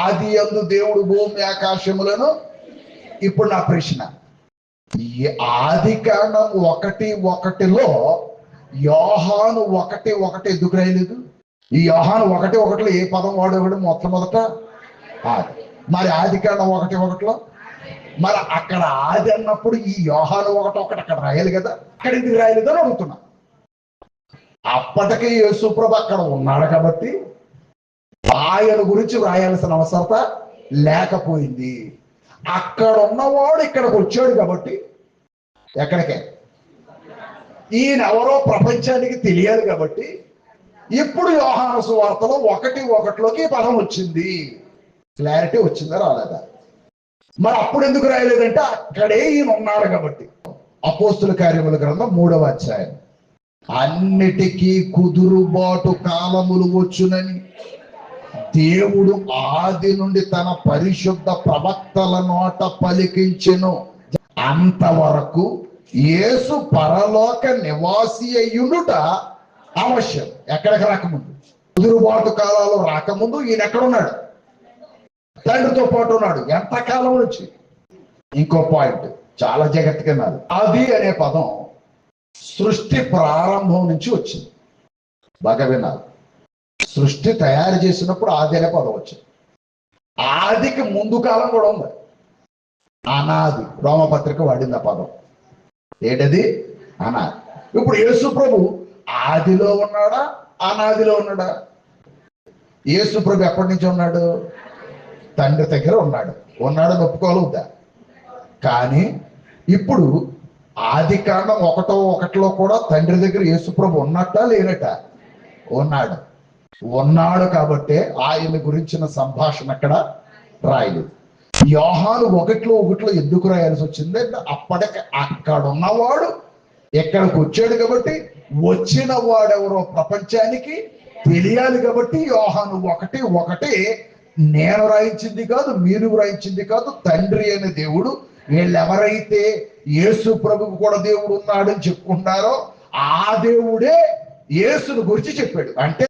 ఆది యందు దేవుడు భూమి ఆకాశములను. ఇప్పుడు నా ప్రశ్న, ఈ ఆది కాండం 1:1 యోహాను 1:1 ఎందుకు రాయలేదు? ఈ యోహాను 1:1 ఏ పదం వాడేవాడు మొట్టమొదట? ఆది. మరి ఆది కాండం 1:1 మరి అక్కడ ఆది అన్నప్పుడు ఈ యోహాను 1:1 అక్కడ రాయాలి కదా, అక్కడ ఎందుకు రాయలేదు అని అడుగుతున్నా. అప్పటికే యేసుప్రభు అక్కడ ఉన్నాడు కాబట్టి ఆయన గురించి వ్రాయాల్సిన అవసరత లేకపోయింది. అక్కడ ఉన్నవాడు ఇక్కడికి వచ్చాడు కాబట్టి ఎక్కడికే ఈయన ఎవరో ప్రపంచానికి తెలియాలి కాబట్టి ఇప్పుడు యోహాను సువార్తలో 1:1 ఈ పదం వచ్చింది. క్లారిటీ వచ్చిందా రాలేదా? మరి అప్పుడు ఎందుకు రాయలేదంటే అక్కడే ఈయన ఉన్నాడు కాబట్టి. అపోస్తుల కార్యముల గ్రంథం 3వ అధ్యాయం. అన్నిటికీ కుదురుబాటు కాలములు వచ్చునని దేవుడు ఆది నుండి తన పరిశుద్ధ ప్రవక్తల నోట పలికించెను. అంతవరకు యేసు పరలోక నివాసి అయ్యుండుట అవశ్యం. ఎక్కడికి రాకముందు, కుదురుబాటు కాలాలు రాకముందు ఈయన ఎక్కడున్నాడు? తండ్రితో పాటు ఉన్నాడు. ఎంతకాలం నుంచి? ఇంకో పాయింట్ చాలా జాగ్రత్తగా వినాలి. ఆది అనే పదం సృష్టి ప్రారంభం నుంచి వచ్చింది. బాగా వినాలి. సృష్టి తయారు చేసినప్పుడు ఆది అనే పదం వచ్చింది. ఆదికి ముందు కాలం కూడా ఉంది. అనాది రోమపత్రిక వాడింది ఆ పదం. ఏంటది? అనాది. ఇప్పుడు యేసు ప్రభు ఆదిలో ఉన్నాడా అనాదిలో ఉన్నాడా? యేసు ప్రభు ఎప్పటి నుంచి ఉన్నాడు? తండ్రి దగ్గర ఉన్నాడు. ఉన్నాడని ఒప్పుకోగలుగుతా. కానీ ఇప్పుడు ఆది కాండం 1:1 కూడా తండ్రి దగ్గర యేసు ప్రభు ఉన్నట్ట లేనట? ఉన్నాడు. ఉన్నాడు కాబట్టే ఆయన గురించిన సంభాషణ అక్కడ రాయలేదు. యోహాను 1:1 ఎందుకు రాయాల్సి వచ్చింది? అప్పటికి అక్కడ ఉన్నవాడు ఎక్కడికి వచ్చాడు కాబట్టి వచ్చిన వాడెవరో ప్రపంచానికి తెలియాలి కాబట్టి యోహాను 1:1 నేను రాయించింది కాదు, మీరు రాయించింది కాదు. తండ్రి అనే దేవుడు వీళ్ళెవరైతే యేసు ప్రభువు కూడా దేవుడు ఉన్నాడని చెప్పుకుంటారో ఆ దేవుడే యేసును గురించి చెప్పాడు. అంటే